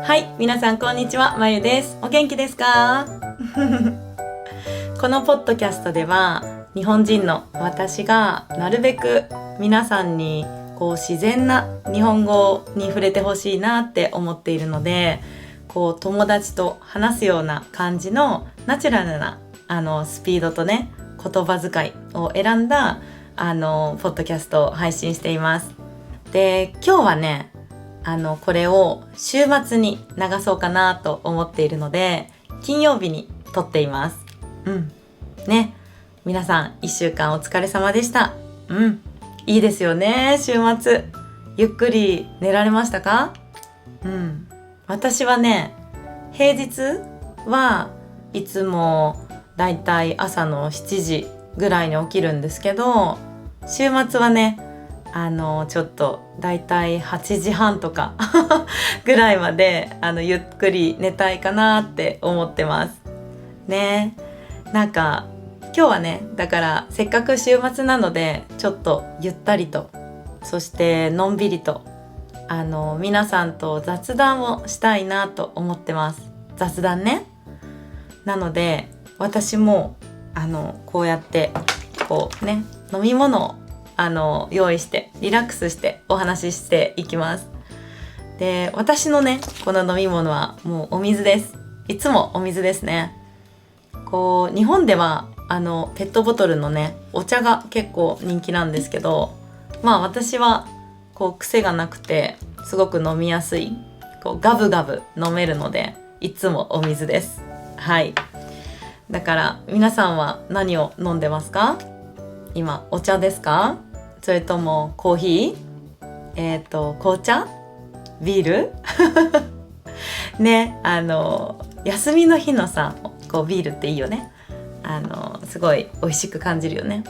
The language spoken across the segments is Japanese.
はい、皆さんこんにちは、まゆです。お元気ですか？このポッドキャストでは日本人の私がなるべく皆さんに自然な日本語に触れてほしいなって思っているので、友達と話すような感じのナチュラルなスピードとね、言葉遣いを選んだポッドキャストを配信しています。で、今日はねこれを週末に流そうかなと思っているので、金曜日に撮っています。ね、皆さん1週間お疲れ様でした。いいですよね、週末ゆっくり寝られましたか？私はね、平日はいつもだいたい朝の7時ぐらいに起きるんですけど、週末はねちょっとだいたい8時半とかぐらいまでゆっくり寝たいかなって思ってますね。なんか今日はね、だからせっかく週末なのでちょっとゆったりと、そしてのんびりと皆さんと雑談をしたいなと思ってます。雑談ね。なので私もこうやって飲み物を用意してリラックスしてお話ししていきます。で、私のねこの飲み物はもうお水です。いつもお水ですね。日本ではペットボトルのねお茶が結構人気なんですけど、私は癖がなくてすごく飲みやすい、ガブガブ飲めるのでいつもお水です。はい。だから皆さんは何を飲んでますか？今お茶ですか？それともコーヒー？紅茶？ビール？ね、休みの日のさ、ビールっていいよね。すごい美味しく感じるよね。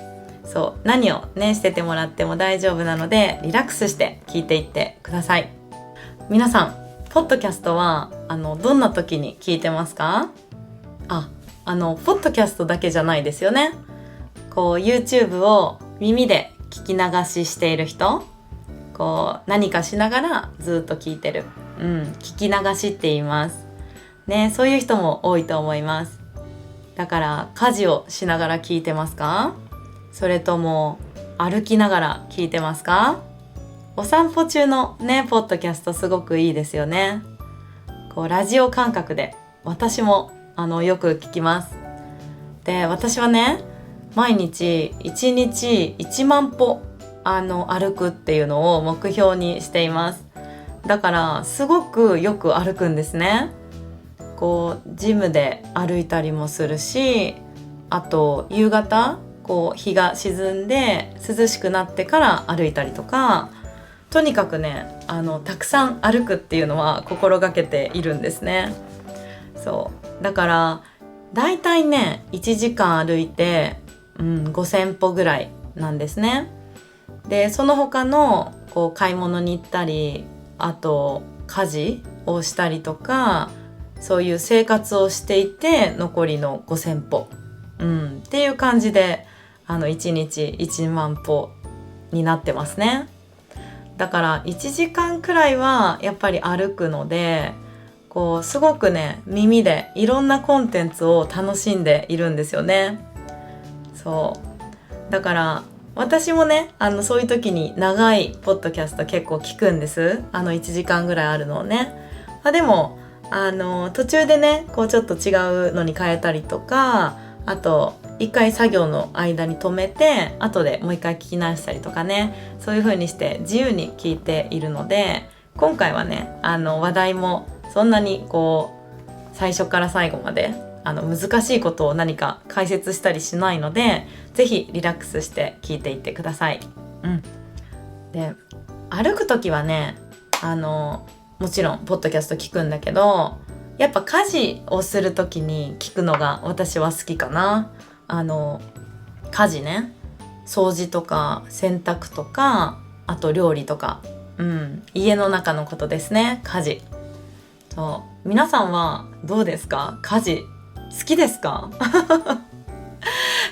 そう、何をねしててもらっても大丈夫なのでリラックスして聞いていってください。皆さん、ポッドキャストはどんな時に聞いてますか？ポッドキャストだけじゃないですよね。YouTube を耳で聞き流ししている人、何かしながらずっと聞いてる、聞き流しって言いますね。そういう人も多いと思います。だから家事をしながら聞いてますか？それとも歩きながら聞いてますか？お散歩中のねポッドキャストすごくいいですよね。ラジオ感覚で私もよく聞きます。で、私はね毎日1日1万歩歩くっていうのを目標にしています。だからすごくよく歩くんですね。ジムで歩いたりもするし、あと夕方日が沈んで涼しくなってから歩いたりとか、とにかくねたくさん歩くっていうのは心がけているんですね。そうだからだいたいね1時間歩いて5000歩ぐらいなんですね。で、その他の買い物に行ったり、あと家事をしたりとか、そういう生活をしていて残りの5000歩、っていう感じで1日1万歩になってますね。だから1時間くらいはやっぱり歩くので、すごくね耳でいろんなコンテンツを楽しんでいるんですよね。そうだから私もねそういう時に長いポッドキャスト結構聞くんです。1時間ぐらいあるのをね。でも途中でねちょっと違うのに変えたりとか、あと一回作業の間に止めて後でもう一回聞き直したりとかね、そういう風にして自由に聞いているので、今回はね話題もそんなに最初から最後まで難しいことを何か解説したりしないので、ぜひリラックスして聞いていってください。で、歩くときはねもちろんポッドキャスト聞くんだけど、やっぱ家事をするときに聞くのが私は好きかな。家事ね、掃除とか洗濯とか、あと料理とか、家の中のことですね。家事。皆さんはどうですか？家事好きですか？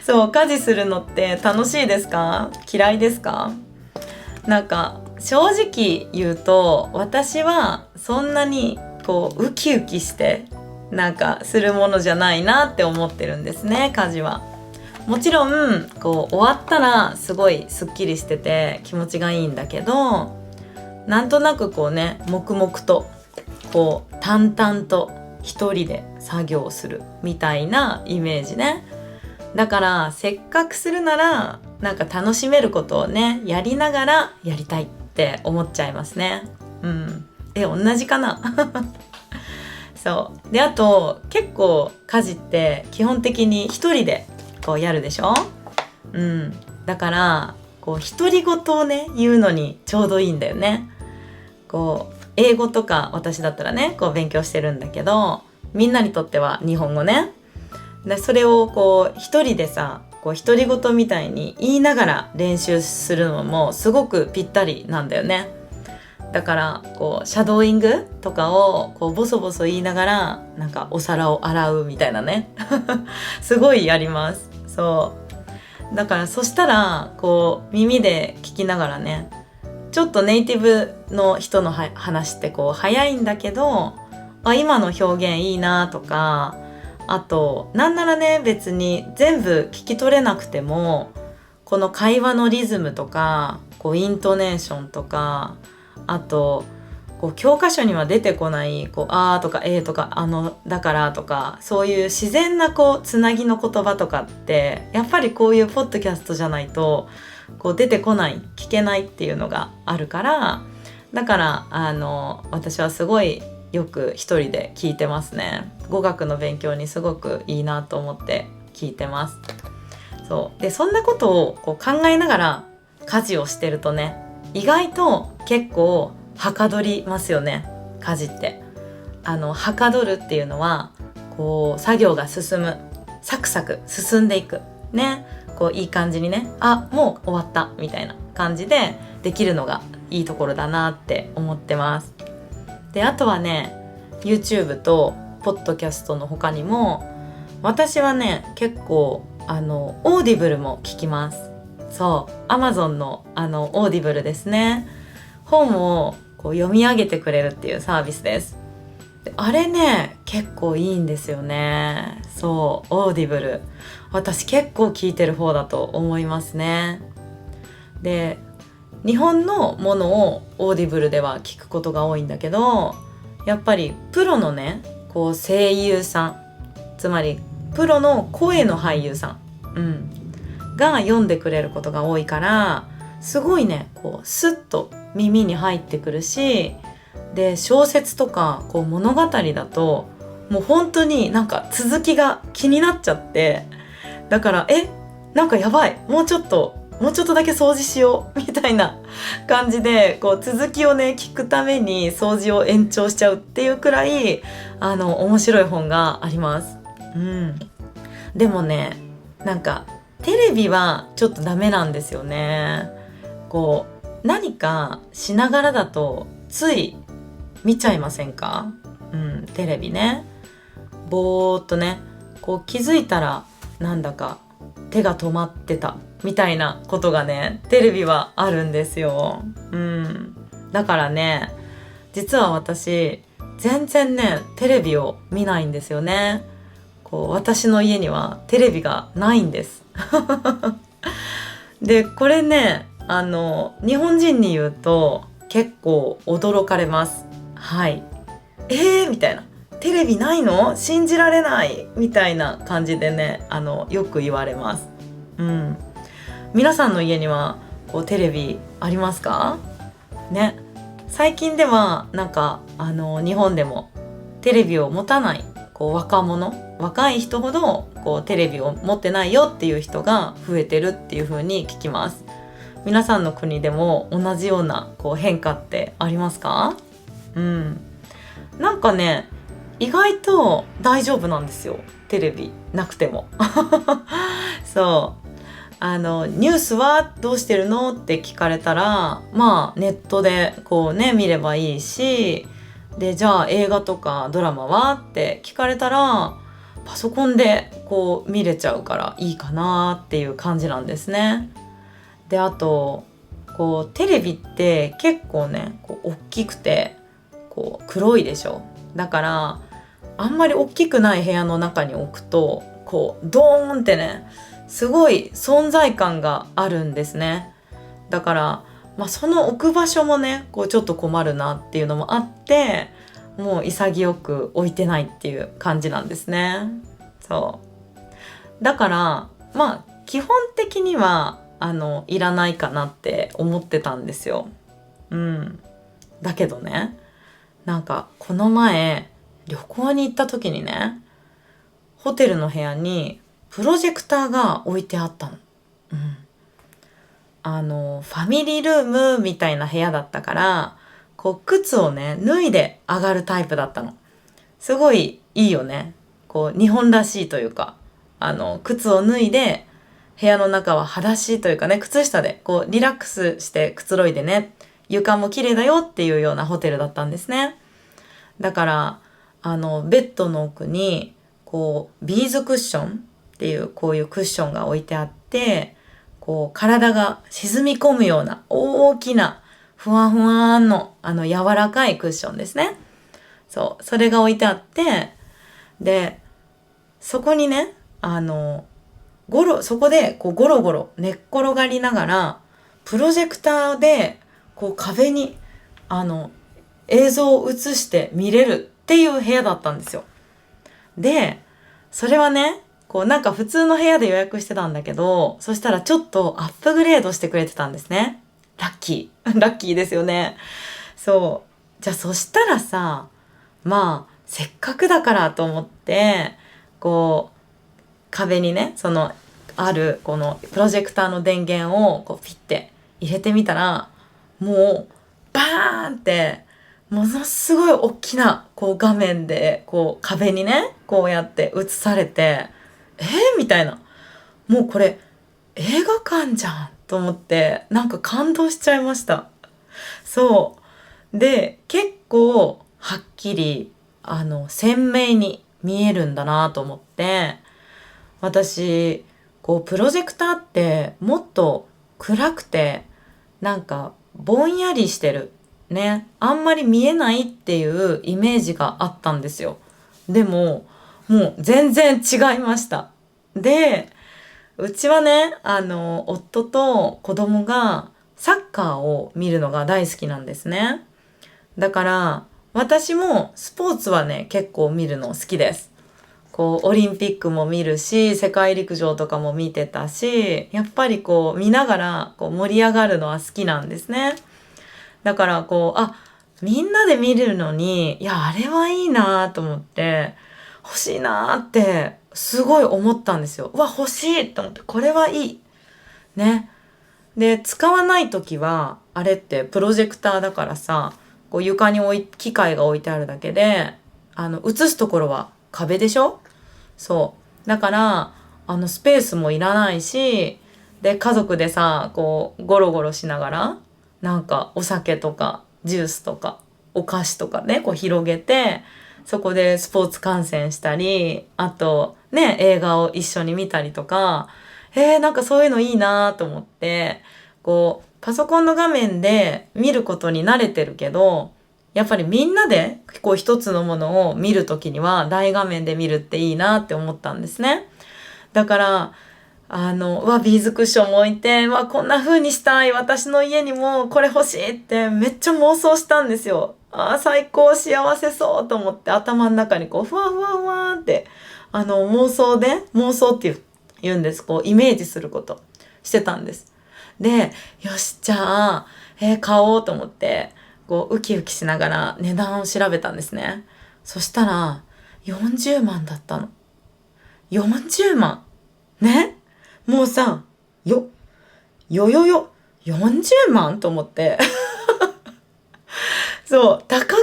そう、家事するのって楽しいですか？嫌いですか？なんか正直言うと私はそんなにこうウキウキしてなんかするものじゃないなって思ってるんですね、家事は。もちろんこう終わったらすごいすっきりしてて気持ちがいいんだけど、なんとなくこうね、黙々とこう淡々と一人で作業するみたいなイメージね。だからせっかくするならなんか楽しめることをね、やりながらやりたいって思っちゃいますね。同じかなそうで、あと結構家事って基本的に一人でこうやるでしょ。だからこう独り言をね言うのにちょうどいいんだよね。こう英語とか私だったらねこう勉強してるんだけど、みんなにとっては日本語ね。でそれをこう一人でさ、こう独り言みたいに言いながら練習するのもすごくぴったりなんだよね。だからこうシャドーイングとかをこうボソボソ言いながらなんかお皿を洗うみたいなねすごいやります。そうだから、そしたらこう耳で聞きながらね、ちょっとネイティブの人の話ってこう早いんだけど、今の表現いいなとか、あとなんならね別に全部聞き取れなくてもこの会話のリズムとかこうイントネーションとか、あとこう教科書には出てこないこうあーとかえーとかだからとか、そういう自然なこうつなぎの言葉とかってやっぱりこういうポッドキャストじゃないとこう出てこない、聞けないっていうのがあるから、だから私はすごいよく一人で聞いてますね。語学の勉強にすごくいいなと思って聞いてます。そうで、そんなことをこう考えながら家事をしてるとね、意外と結構はかどりますよね、家事って。はかどるっていうのはこう作業が進む、サクサク進んでいくね、こういい感じにね、もう終わったみたいな感じでできるのがいいところだなって思ってます。であとはね、 YouTube とポッドキャストの他にも私はね結構オーディブルも聞きます。そう、 Amazon のオーディブルですね。本をこう読み上げてくれるっていうサービスです。であれね結構いいんですよね。そう、オーディブル私結構聞いてる方だと思いますね。で日本のものをオーディブルでは聞くことが多いんだけど、やっぱりプロのねこう声優さん、つまりプロの声の俳優さん、が読んでくれることが多いから、すごいねこうスッと耳に入ってくるし、で小説とかこう物語だともう本当になんか続きが気になっちゃって、だからなんかやばい、もうちょっとだけ掃除しようみたいな感じでこう続きをね聞くために掃除を延長しちゃうっていうくらい面白い本があります。でもね、なんかテレビはちょっとダメなんですよね。こう何かしながらだとつい見ちゃいませんか？テレビね、ぼーっとねこう気づいたらなんだか手が止まってたみたいなことがねテレビはあるんですよ。だからね、実は私全然ねテレビを見ないんですよね。こう私の家にはテレビがないんですでこれね日本人に言うと結構驚かれます。はい、みたいな、テレビないの？信じられないみたいな感じでねよく言われます。皆さんの家にはこうテレビありますかね。最近ではなんか日本でもテレビを持たないこう若い人ほどこうテレビを持ってないよっていう人が増えてるっていう風に聞きます。皆さんの国でも同じようなこう変化ってありますか？なんかね意外と大丈夫なんですよ、テレビなくてもそうニュースはどうしてるのって聞かれたら、ネットでこうね見ればいいし、でじゃあ映画とかドラマはって聞かれたらパソコンでこう見れちゃうからいいかなっていう感じなんですね。であとこうテレビって結構ねこう大きくてこう黒いでしょ。だからあんまり大きくない部屋の中に置くとこうドーンってねすごい存在感があるんですね。だから、その置く場所もねこうちょっと困るなっていうのもあって、もう潔く置いてないっていう感じなんですね。そうだから基本的にはいらないかなって思ってたんですよ。だけどね、なんかこの前旅行に行った時にね、ホテルの部屋にプロジェクターが置いてあったの。ファミリールームみたいな部屋だったから、こう靴をね脱いで上がるタイプだったの。すごいいいよね。こう日本らしいというか、靴を脱いで部屋の中は裸足というかね、靴下でこうリラックスしてくつろいでね、床も綺麗だよっていうようなホテルだったんですね。だからベッドの奥にこうビーズクッションっていうこういうクッションが置いてあって、こう体が沈み込むような大きなふわふわの柔らかいクッションですね。それが置いてあって、でそこにねそこでこうゴロゴロ寝っ転がりながらプロジェクターでこう壁に映像を映して見れるっていう部屋だったんですよ。でそれはねこうなんか普通の部屋で予約してたんだけど、そしたらちょっとアップグレードしてくれてたんですね。ラッキーラッキーですよね。じゃあそしたらさ、せっかくだからと思ってこう壁にねあるこのプロジェクターの電源をこうピッて入れてみたら、もうバーンってものすごい大きなこう画面でこう壁にねこうやって映されて、みたいな、もうこれ映画館じゃんと思ってなんか感動しちゃいました。で結構はっきり鮮明に見えるんだなと思って、私こうプロジェクターってもっと暗くてなんかぼんやりしてるね、あんまり見えないっていうイメージがあったんですよ。でももう全然違いました。でうちはね夫と子供がサッカーを見るのが大好きなんですね。だから私もスポーツはね結構見るの好きです。こうオリンピックも見るし、世界陸上とかも見てたし、やっぱりこう見ながらこう盛り上がるのは好きなんですね。だからこうみんなで見るのにあれはいいなと思って欲しいなってすごい思ったんですよ。欲しいと思って、これはいいね。で使わない時はあれってプロジェクターだからさ、こう床に機械が置いてあるだけで映すところは壁でしょ。だからスペースもいらないし、で家族でさこうゴロゴロしながらなんかお酒とかジュースとかお菓子とかねこう広げて、そこでスポーツ観戦したり、あとね映画を一緒に見たりとか、なんかそういうのいいなと思って、こうパソコンの画面で見ることに慣れてるけど、やっぱりみんなでこう一つのものを見るときには大画面で見るっていいなって思ったんですね。だからビーズクッションも置いて、こんな風にしたい、私の家にもこれ欲しいってめっちゃ妄想したんですよ。最高幸せそうと思って頭の中にこうふわふわふわって妄想って言うんです。こうイメージすることしてたんです。でよしじゃあ、買おうと思ってこうウキウキしながら値段を調べたんですね。そしたら40万だったの。40万ね、もうさ40万と思って高くな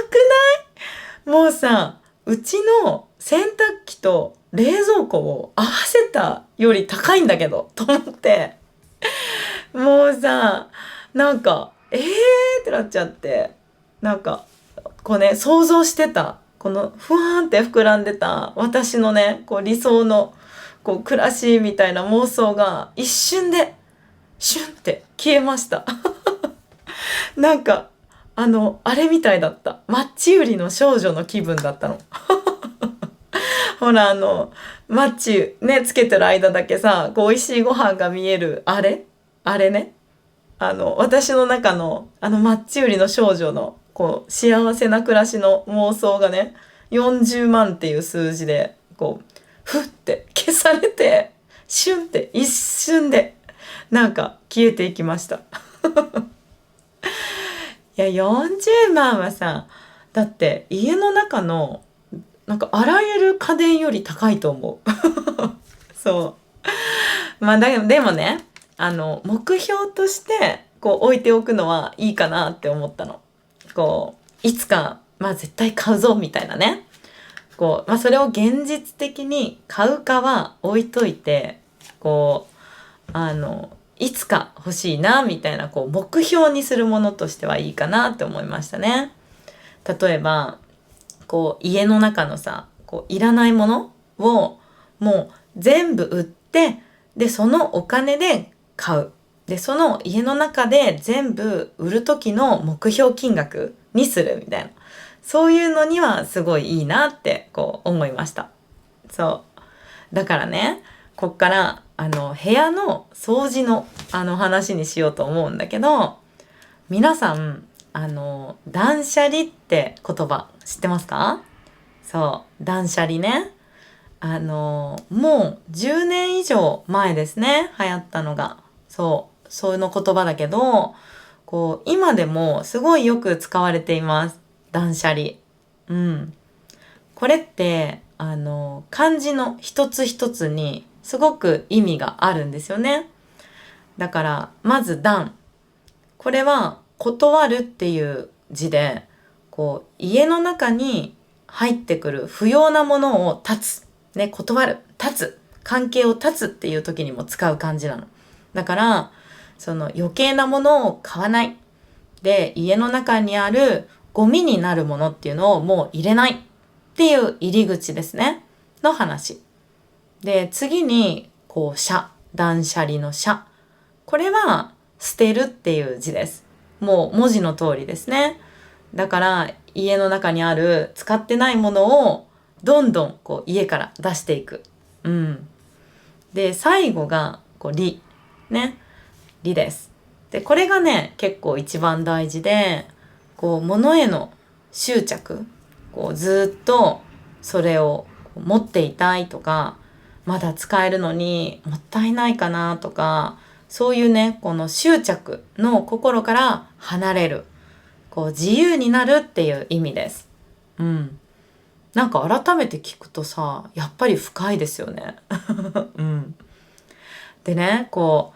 い？もうさ、うちの洗濯機と冷蔵庫を合わせたより高いんだけどと思って、もうさなんかってなっちゃって、なんかこうね想像してたこのふわーんって膨らんでた私のねこう理想のこう暮らしみたいな妄想が一瞬でシュンって消えましたなんかあれみたいだった。マッチ売りの少女の気分だったの。ほらマッチね、つけてる間だけさ、こう美味しいご飯が見える、あれね。私の中の、マッチ売りの少女の、こう、幸せな暮らしの妄想がね、40万っていう数字で、こう、ふって消されて、シュンって一瞬で、なんか消えていきました。いや、40万はさ、だって家の中の、なんかあらゆる家電より高いと思う。そう。まあでもね、目標として、こう置いておくのはいいかなって思ったの。こう、いつか、まあ絶対買うぞみたいなね。こう、まあそれを現実的に買うかは置いといて、こう、いつか欲しいなみたいな、こう、目標にするものとしてはいいかなって思いましたね。例えば、こう、家の中のさ、こう、いらないものを、もう全部売って、で、そのお金で買う。で、その家の中で全部売る時の目標金額にするみたいな。そういうのにはすごいいいなってこう思いました。そう。だからね、こっから部屋の掃除の話にしようと思うんだけど、皆さん断捨離って言葉知ってますか？そう、断捨離ね。もう10年以上前ですね、流行ったのが。そう、そういうの言葉だけど、こう、今でもすごいよく使われています。断捨離。うん。これって、漢字の一つ一つにすごく意味があるんですよね。だから、まず断。これは、断るっていう字で、こう、家の中に入ってくる不要なものを断つ。ね、断る。断つ。関係を断つっていう時にも使う漢字なの。だから、その余計なものを買わない。で、家の中にあるゴミになるものっていうのをもう入れないっていう入り口ですね。の話。で、次に、こう、断捨離の捨。これは、捨てるっていう字です。もう文字の通りですね。だから、家の中にある使ってないものを、どんどんこう家から出していく。うん。で、最後が、こう、離。ね。離です。で、これがね、結構一番大事で、こう、物への執着。こう、ずっとそれを持っていたいとか、まだ使えるのにもったいないかなとか、そういうね、この執着の心から離れる。こう、自由になるっていう意味です。うん。なんか改めて聞くとさ、やっぱり深いですよね。うん。でね、こ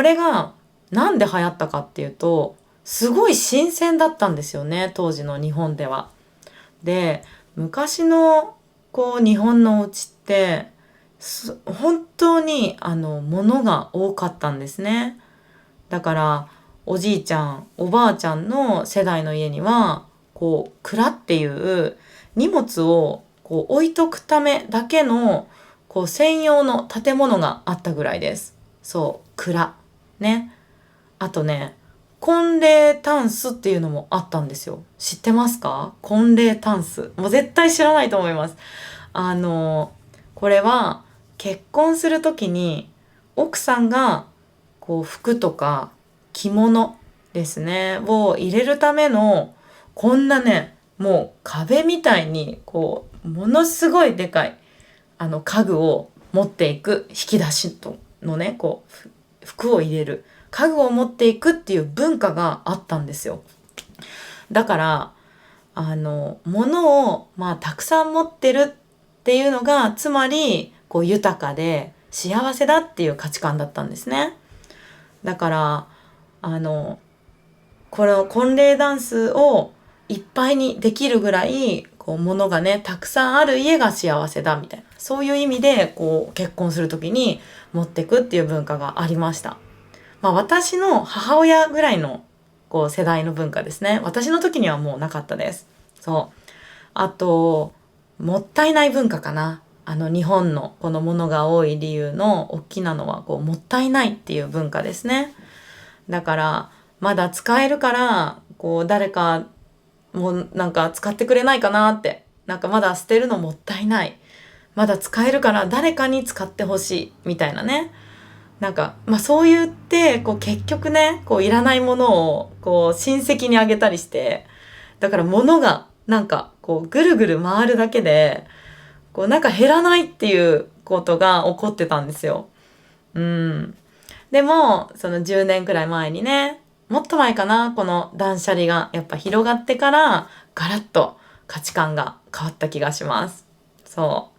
れがなんで流行ったかっていうと、すごい新鮮だったんですよね、当時の日本では。で、昔の日本のお家って、本当に物が多かったんですね。だからおじいちゃん、おばあちゃんの世代の家には、蔵っていう荷物を置いとくためだけの専用の建物があったぐらいです。そう、蔵。ね。あとね、婚礼タンスっていうのもあったんですよ。知ってますか？婚礼タンス。もう絶対知らないと思います。これは結婚するときに奥さんが服とか着物ですね、を入れるためのこんなね、もう壁みたいにものすごいでかい家具を持っていく、引き出しのね、服を入れる家具を持っていくっていう文化があったんですよ。だから物をたくさん持ってるっていうのが、つまり豊かで幸せだっていう価値観だったんですね。だからこの婚礼ダンスをいっぱいにできるぐらい物がねたくさんある家が幸せだみたいな、そういう意味で結婚するときに持ってくっていう文化がありました。私の母親ぐらいの世代の文化ですね。私の時にはもうなかったです。そう。あと、もったいない文化かな。日本のこのものが多い理由の大きなのはもったいないっていう文化ですね。だからまだ使えるからこう誰かもうなんか使ってくれないかなって、なんかまだ捨てるのもったいない、まだ使えるから誰かに使ってほしいみたいなね。なんかそう言ってこう結局ね、こういらないものをこう親戚にあげたりして、だから物がなんかこうぐるぐる回るだけで、こうなんか減らないっていうことが起こってたんですよ。うん。でもその10年くらい前にね、もっと前かな、この断捨離がやっぱ広がってからガラッと価値観が変わった気がします。そ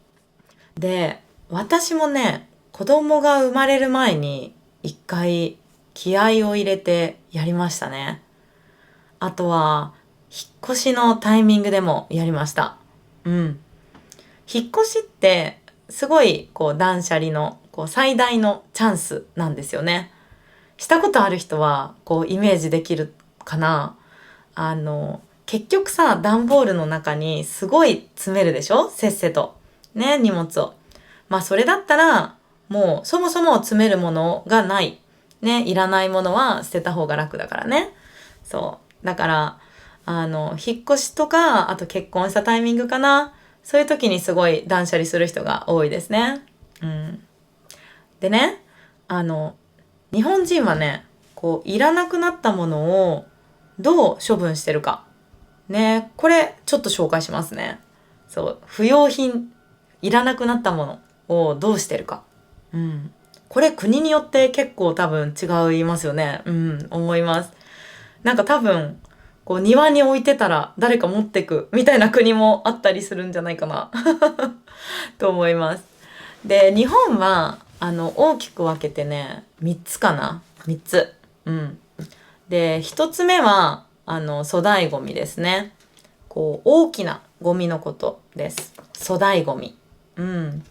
うで、私もね、子供が生まれる前に一回気合を入れてやりましたね。あとは引っ越しのタイミングでもやりました。うん。引っ越しってすごいこう断捨離のこう最大のチャンスなんですよね。したことある人はこうイメージできるかな。結局さ、段ボールの中にすごい詰めるでしょ、せっせとね、荷物を。それだったらもうそもそも詰めるものがないね、いらないものは捨てた方が楽だからね。そうだから、引っ越しとか、あと結婚したタイミングかな、そういう時にすごい断捨離する人が多いですね。うん。でね、日本人はね、こういらなくなったものをどう処分してるかね、これちょっと紹介しますね。そう、不要品、いらなくなったものをどうしてるか。うん。これ国によって結構多分違いますよね。うん、思います。なんか多分、こう庭に置いてたら誰か持ってくみたいな国もあったりするんじゃないかなと思います。で、日本は大きく分けてね、3つかな、3つ。うん。で、1つ目は粗大ゴミですね。こう大きなゴミのことです。粗大ゴミ。うん。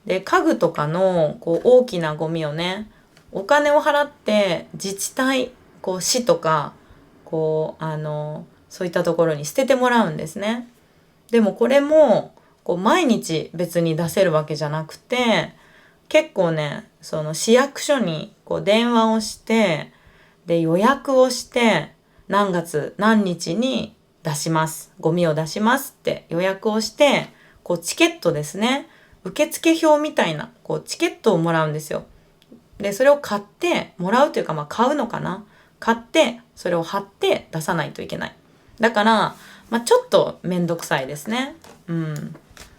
で、家具とかのこう大きなゴミをね、お金を払って自治体、こう市とか、こうそういったところに捨ててもらうんですね。でもこれもこう毎日別に出せるわけじゃなくて、結構ね、その市役所にこう電話をして、で予約をして、何月何日に出します、ゴミを出しますって予約をして、こうチケットですね、受付表みたいなこうチケットをもらうんですよ。でそれを買ってもらうというか、買うのかな、買ってそれを貼って出さないといけない。だから、ちょっとめんどくさいですね。うん。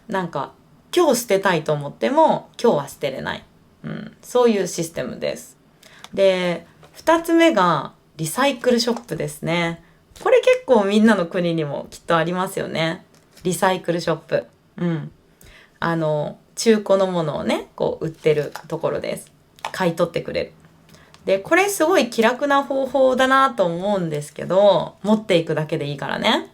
なんか今日捨てたいと思っても今日は捨てれない。うん。そういうシステムです。で、二つ目がリサイクルショップですね。これ結構みんなの国にもきっとありますよね。リサイクルショップ。うん。中古のものをね、こう売ってるところです。買い取ってくれる。で、これすごい気楽な方法だなと思うんですけど、持っていくだけでいいからね。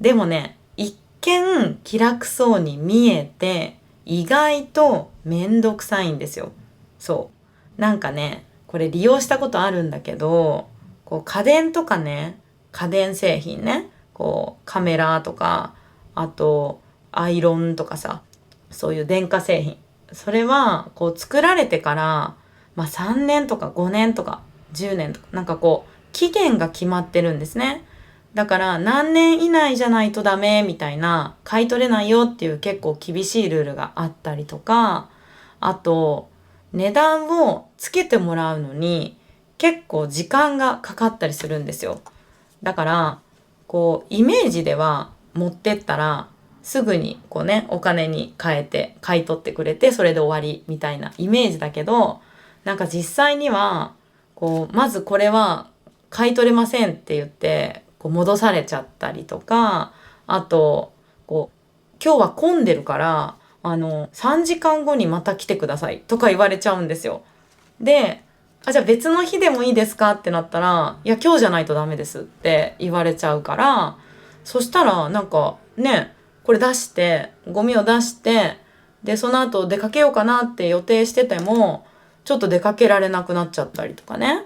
でもね、一見気楽そうに見えて、意外とめんどくさいんですよ。そう。なんかね、これ利用したことあるんだけど、こう家電とかね、家電製品ね、こうカメラとか、あとアイロンとかさ、そういう電化製品。それはこう作られてから、3年とか5年とか10年とか、なんかこう期限が決まってるんですね。だから何年以内じゃないとダメみたいな、買い取れないよっていう結構厳しいルールがあったりとか、あと値段をつけてもらうのに結構時間がかかったりするんですよ。だからこうイメージでは持ってったらすぐにこうね、お金に変えて買い取ってくれて、それで終わりみたいなイメージだけど、なんか実際にはこうまずこれは買い取れませんって言ってこう戻されちゃったりとか、あとこう今日は混んでるから3時間後にまた来てくださいとか言われちゃうんですよ。で、じゃあ別の日でもいいですかってなったら、いや今日じゃないとダメですって言われちゃうから、そしたらなんかね、これ出して、ゴミを出して、でその後出かけようかなって予定しててもちょっと出かけられなくなっちゃったりとかね。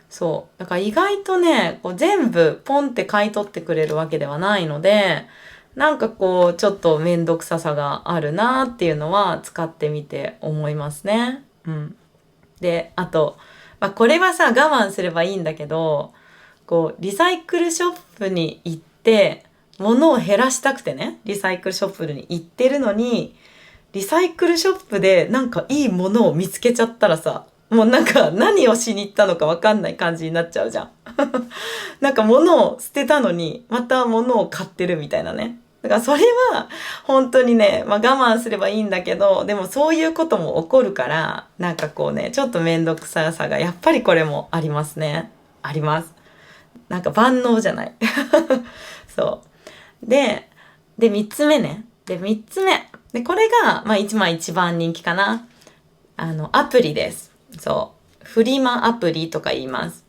そうだから意外とね、こう全部ポンって買い取ってくれるわけではないので、なんかこうちょっとめんどくささがあるなっていうのは使ってみて思いますね。うん。で、あと、これはさ我慢すればいいんだけど、リサイクルショップに行って物を減らしたくてね、リサイクルショップに行ってるのに、リサイクルショップでなんかいいものを見つけちゃったらさ、もうなんか何をしに行ったのかわかんない感じになっちゃうじゃん。なんか物を捨てたのにまた物を買ってるみたいなね。だからそれは本当にね、我慢すればいいんだけど、でもそういうことも起こるから、なんかちょっとめんどくささがやっぱりこれもありますね。あります。なんか万能じゃない。そう。で、三つ目ね。で、三つ目。で、これが、一番人気かな。アプリです。そう。フリマアプリとか言います。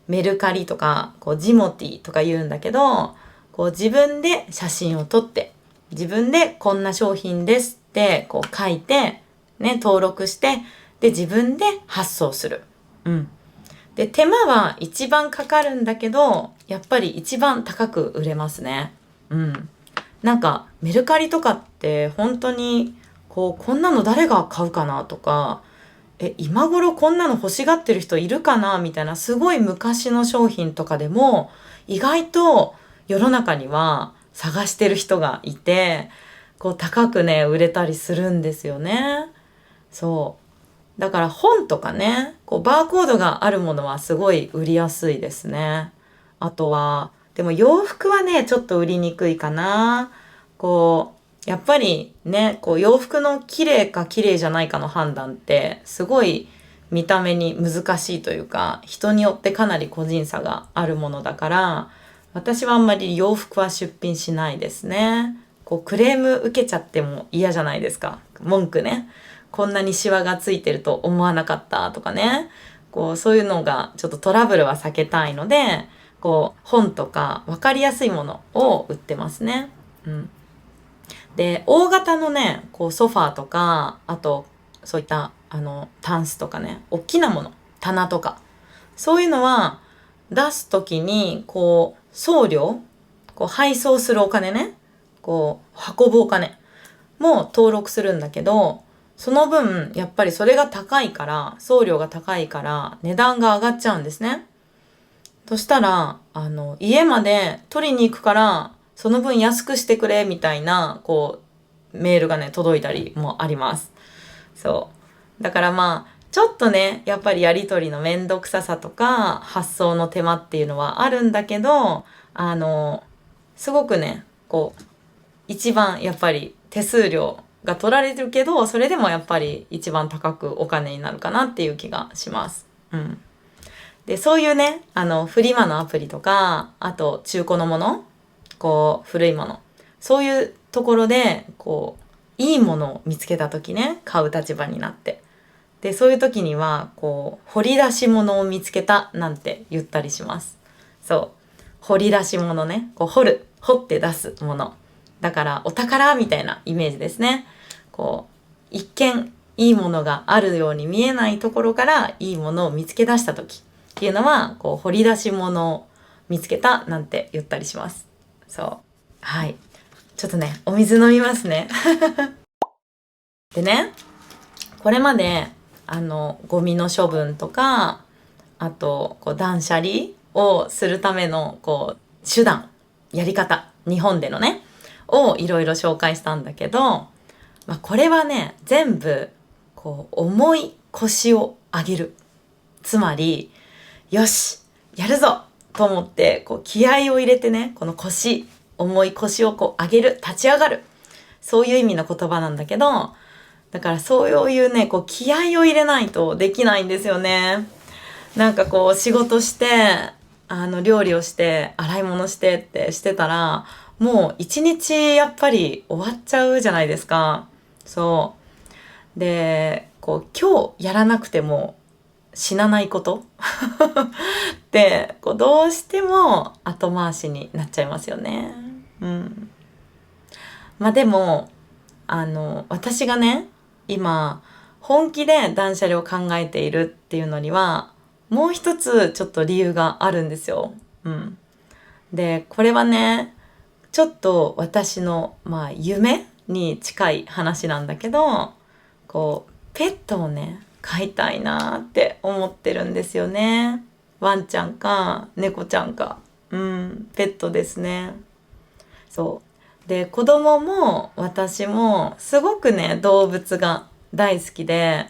メルカリとか、ジモティとか言うんだけど、自分で写真を撮って、自分でこんな商品ですって書いて、ね、登録して、で、自分で発送する。うん。で、手間は一番かかるんだけど、やっぱり一番高く売れますね。うん。なんか、メルカリとかって本当に、こんなの誰が買うかなとか、今頃こんなの欲しがってる人いるかなみたいな、すごい昔の商品とかでも、意外と世の中には探してる人がいて、高くね、売れたりするんですよね。そう。だから本とかね、バーコードがあるものはすごい売りやすいですね。あとは、でも洋服はね、ちょっと売りにくいかな。やっぱりね、洋服の綺麗か綺麗じゃないかの判断って、すごい見た目に難しいというか、人によってかなり個人差があるものだから、私はあんまり洋服は出品しないですね。クレーム受けちゃっても嫌じゃないですか。文句ね。こんなにシワがついてると思わなかったとかね。そういうのがちょっとトラブルは避けたいので、本とか分かりやすいものを売ってますね。うん。で、大型のね、ソファーとか、あと、そういった、タンスとかね、大きなもの、棚とか、そういうのは、出すときに、送料、配送するお金ね、運ぶお金も登録するんだけど、その分、やっぱりそれが高いから、送料が高いから、値段が上がっちゃうんですね。そしたら、家まで取りに行くから、その分安くしてくれ、みたいな、メールがね、届いたりもあります。そう。だからちょっとね、やっぱりやり取りのめんどくささとか、発送の手間っていうのはあるんだけど、すごくね、一番やっぱり手数料が取られてるけど、それでもやっぱり一番高くお金になるかなっていう気がします。うん。で、そういうね、フリマのアプリとか、あと中古のもの、古いもの、そういうところで、いいものを見つけた時ね、買う立場になって。で、そういう時には、掘り出し物を見つけたなんて言ったりします。そう。掘り出し物ね。掘って出すもの。だから、お宝みたいなイメージですね。一見いいものがあるように見えないところからいいものを見つけ出した時っていうのは、掘り出し物を見つけたなんて言ったりします。そう。はい。ちょっとね、お水飲みますね。でね、これまで、ゴミの処分とか、あと、断捨離をするための、手段、やり方、日本でのね、をいろいろ紹介したんだけど、これはね、全部、重い腰を上げる。つまり、よし、やるぞと思って、気合を入れてね、この重い腰を上げる、立ち上がる。そういう意味の言葉なんだけど、だからそういうね、気合を入れないとできないんですよね。なんか仕事して、料理をして、洗い物してってしてたら、もう一日やっぱり終わっちゃうじゃないですか。そう。で、今日やらなくても死なないことで、どうしても後回しになっちゃいますよね。うん。でも、私がね、今、本気で断捨離を考えているっていうのには、もう一つちょっと理由があるんですよ。うん。で、これはね、ちょっと私の、夢に近い話なんだけど、ペットをね、飼いたいなって思ってるんですよね。ワンちゃんか猫ちゃんか、ペットですね。そうで、子供も私もすごくね動物が大好きで、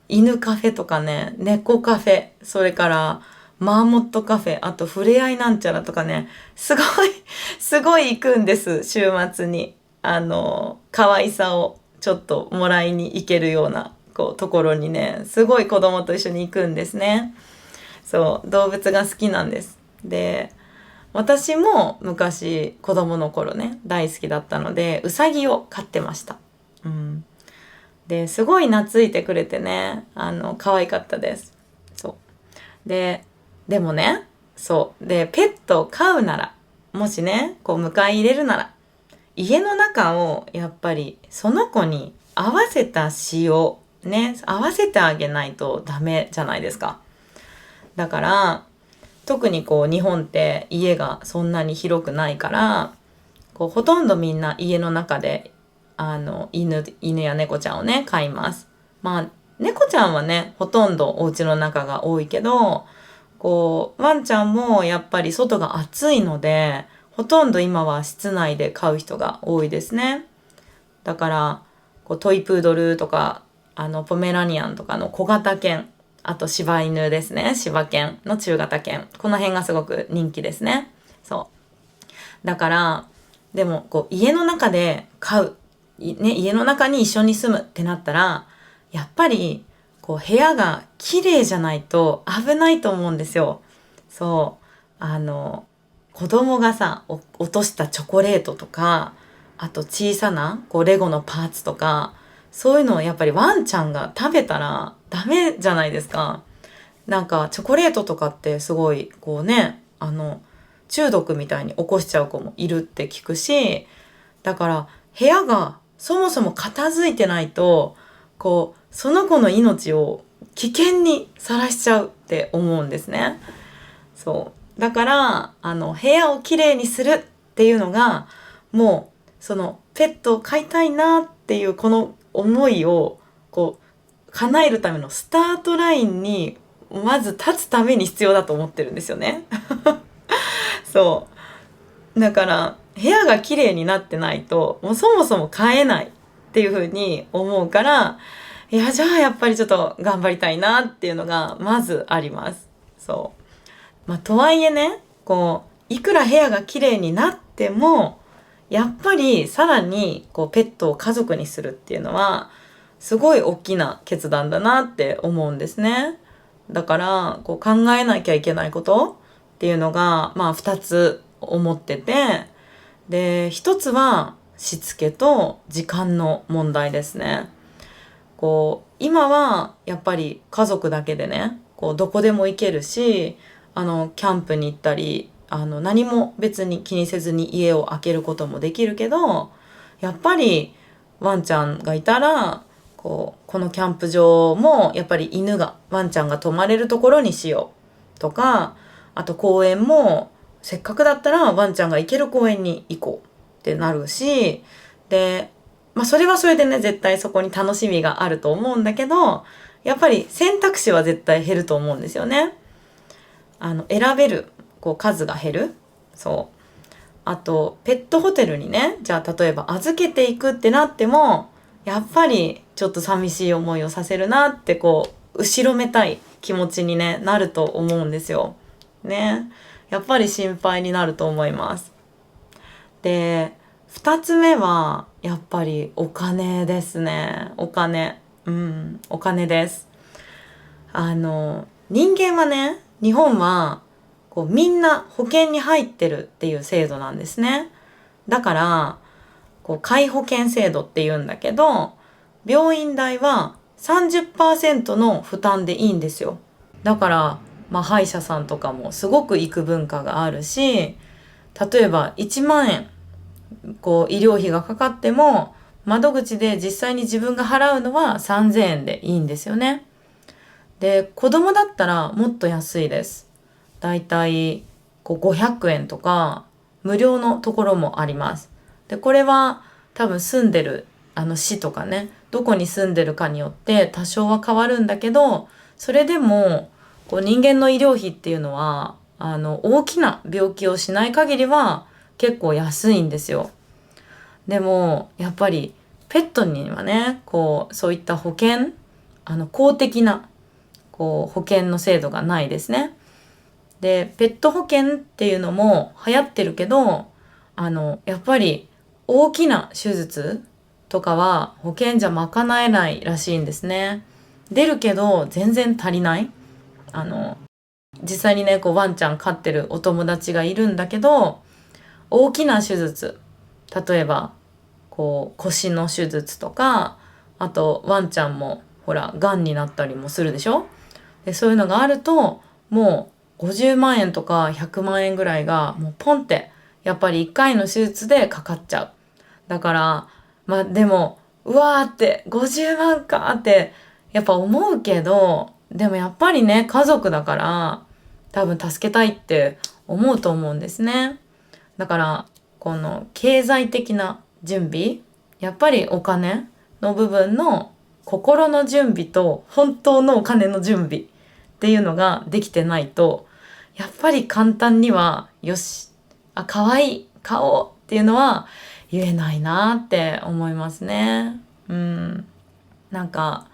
犬カフェとかね、猫カフェ、それからマーモットカフェ、あとふれあいなんちゃらとかね、すごい行くんです、週末に。可愛さをちょっともらいに行けるような、ところにね、すごい子供と一緒に行くんですね。そう、動物が好きなんです。で、私も昔子供の頃ね、大好きだったので、ウサギを飼ってました。うん。で、すごい懐いてくれてね、可愛かったです。そう。でもね、そう。で、ペットを飼うなら、もしね、迎え入れるなら、家の中をやっぱりその子に合わせた仕様、ね、合わせてあげないとダメじゃないですか。だから、特に日本って家がそんなに広くないから、ほとんどみんな家の中で犬や猫ちゃんをね飼います。まあ猫ちゃんはねほとんどお家の中が多いけど、ワンちゃんもやっぱり外が暑いので、ほとんど今は室内で飼う人が多いですね。だからトイプードルとかポメラニアンとかの小型犬、あと柴犬ですね、柴犬の中型犬、この辺がすごく人気ですね。そうだから、でも家の中で飼う、ね、家の中に一緒に住むってなったら、やっぱり部屋が綺麗じゃないと危ないと思うんですよ。そう、子供がさ落としたチョコレートとか、あと小さなレゴのパーツとか、そういうのをやっぱりワンちゃんが食べたらダメじゃないですか。なんかチョコレートとかってすごい中毒みたいに起こしちゃう子もいるって聞くし、だから部屋がそもそも片付いてないと、その子の命を危険にさらしちゃうって思うんですね。そうだから、部屋をきれいにするっていうのが、もうそのペットを飼いたいなっていうこの思いを叶えるためのスタートラインにまず立つために必要だと思ってるんですよね。そうだから、部屋が綺麗になってないともうそもそも飼えないっていう風に思うから、いや、じゃあやっぱりちょっと頑張りたいなっていうのがまずあります。とはいえね、いくら部屋が綺麗になっても、やっぱりさらにペットを家族にするっていうのはすごい大きな決断だなって思うんですね。だから考えなきゃいけないことっていうのが2つ思ってて、で1つはしつけと時間の問題ですね。今はやっぱり家族だけでねどこでも行けるし、キャンプに行ったり、何も別に気にせずに家を空けることもできるけど、やっぱりワンちゃんがいたらこのキャンプ場もやっぱりワンちゃんが泊まれるところにしようとか、あと公園もせっかくだったらワンちゃんが行ける公園に行こうってなるし、でそれはそれでね絶対そこに楽しみがあると思うんだけど、やっぱり選択肢は絶対減ると思うんですよね。選べる数が減る。あとペットホテルにね、じゃあ例えば預けていくってなっても、やっぱりちょっと寂しい思いをさせるなって後ろめたい気持ちに、なると思うんですよね。やっぱり心配になると思います。で2つ目はやっぱりお金ですね。お金です。人間はね、日本はみんな保険に入ってるっていう制度なんですね。だから皆保険制度って言うんだけど、病院代は 30% の負担でいいんですよ。だから歯医者さんとかもすごく行く文化があるし、例えば1万円医療費がかかっても、窓口で実際に自分が払うのは3000円でいいんですよね。で子供だったらもっと安いです。だいたい500円とか無料のところもあります。でこれは多分住んでる市とかね、どこに住んでるかによって多少は変わるんだけど、それでも人間の医療費っていうのは大きな病気をしない限りは結構安いんですよ。でもやっぱりペットにはねそういった保険公的な保険の制度がないですね。でペット保険っていうのも流行ってるけどやっぱり大きな手術とかは保険じゃ賄えないらしいんですね。出るけど全然足りない。実際にねワンちゃん飼ってるお友達がいるんだけど、大きな手術、例えば腰の手術とか、あとワンちゃんもほらがんになったりもするでしょ。でそういうのがあるともう50万円とか100万円ぐらいがもうポンってやっぱり1回の手術でかかっちゃう。だからでもうわーって50万かってやっぱ思うけど、でもやっぱりね家族だから多分助けたいって思うと思うんですね。だからこの経済的な準備、やっぱりお金の部分の心の準備と本当のお金の準備っていうのができてないと、やっぱり簡単にはよし可愛い買おうっていうのは言えないなって思いますね。なんか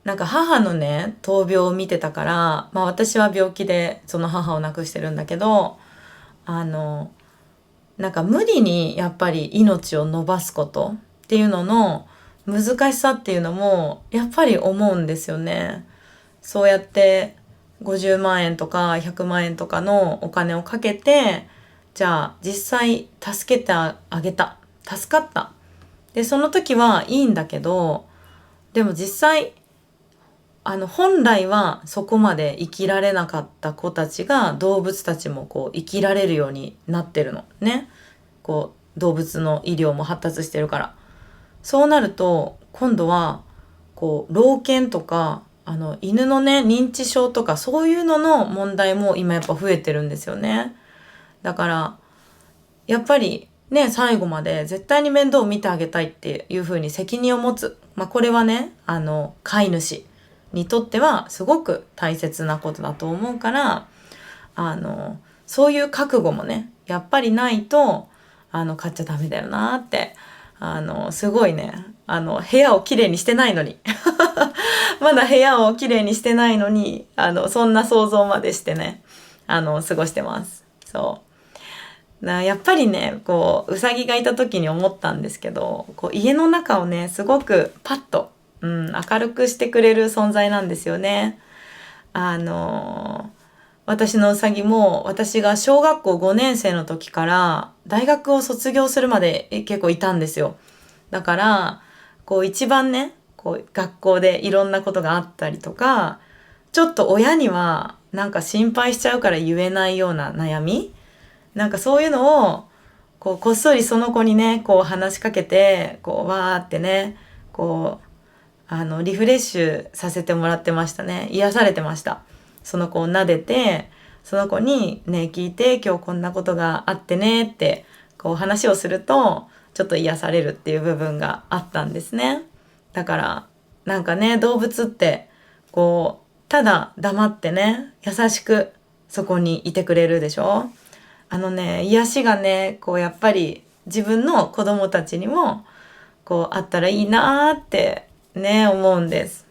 母のね闘病を見てたから、私は病気でその母を亡くしてるんだけど、無理にやっぱり命を伸ばすことっていうのの難しさっていうのもやっぱり思うんですよね。そうやって50万円とか100万円とかのお金をかけて、じゃあ実際助けてあげた、助かった、でその時はいいんだけど、でも実際本来はそこまで生きられなかった子たちが動物たちも生きられるようになってるのね。動物の医療も発達してるから。そうなると今度は老犬とか犬のね認知症とかそういうのの問題も今やっぱ増えてるんですよね。だからやっぱりね最後まで絶対に面倒を見てあげたいっていうふうに責任を持つ、これはね飼い主にとってはすごく大切なことだと思うから、そういう覚悟もねやっぱりないと買っちゃダメだよなって、すごいね部屋をきれいにしてないのにまだ部屋をきれいにしてないのにそんな想像までしてね過ごしてます。やっぱりねうさぎがいた時に思ったんですけど、家の中をねすごくパッと、明るくしてくれる存在なんですよね。私のうさぎも私が小学校5年生の時から大学を卒業するまで結構いたんですよ。だから一番ね学校でいろんなことがあったりとか、ちょっと親には心配しちゃうから言えないような悩み、そういうのをこっそりその子にね話しかけてわーってねリフレッシュさせてもらってましたね。癒されてました。その子を撫でて、その子にね聞いて今日こんなことがあってねって話をするとちょっと癒されるっていう部分があったんですね。だからね動物ってただ黙ってね優しくそこにいてくれるでしょ。癒しがねやっぱり自分の子供たちにもあったらいいなーってね思うんです。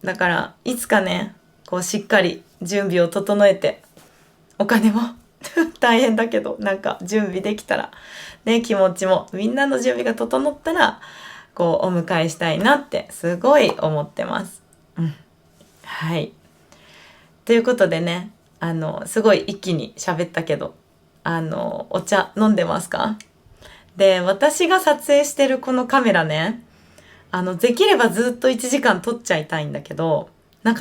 だからいつかねしっかり準備を整えて、お金も大変だけど準備できたらね、気持ちもみんなの準備が整ったらお迎えしたいなってすごい思ってます。はい。ということでねすごい一気に喋ったけどお茶飲んでますか？で私が撮影してるこのカメラねできればずっと1時間撮っちゃいたいんだけど、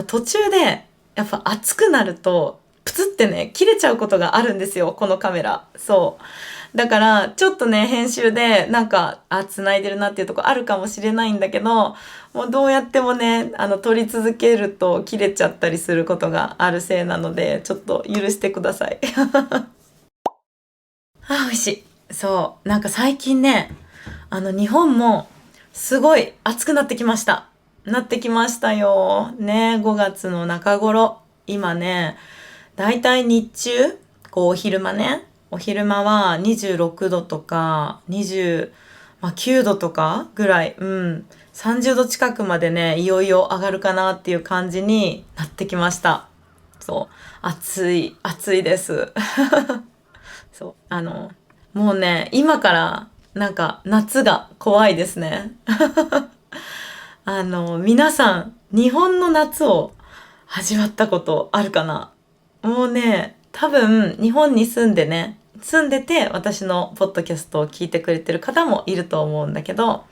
途中でやっぱ熱くなるとプツってね切れちゃうことがあるんですよ、このカメラ。だからちょっとね編集で繋いでるなっていうとこあるかもしれないんだけど、もうどうやってもね撮り続けると切れちゃったりすることがあるせいなので、ちょっと許してください美味しい。最近ね日本もすごい暑くなってきましたよね。5月の中頃今ね、だいたい日中、お昼間ね、お昼間は26度とか29度とかぐらい、30度近くまでね、いよいよ上がるかなっていう感じになってきました。そう、暑いです。そう、もうね、今からなんか夏が怖いですね。皆さん、日本の夏を味わったことあるかな？もうね、多分、日本に住んでて、私のポッドキャストを聞いてくれてる方もいると思うんだけど、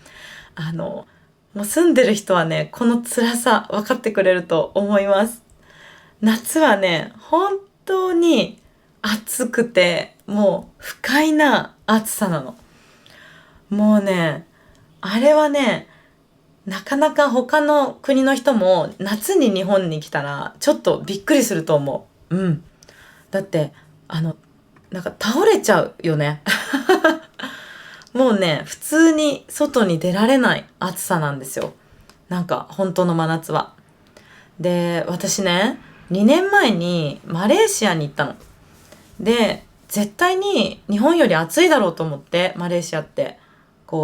もう住んでる人はね、この辛さ分かってくれると思います。夏はね、本当に暑くて、もう不快な暑さなの。もうね、あれはね、なかなか他の国の人も夏に日本に来たらちょっとびっくりすると思う。だって、あの、なんか倒れちゃうよね。もうね、普通に外に出られない暑さなんですよ。なんか本当の真夏は。で、私ね、2年前にマレーシアに行ったの。で、絶対に日本より暑いだろうと思って、マレーシアって。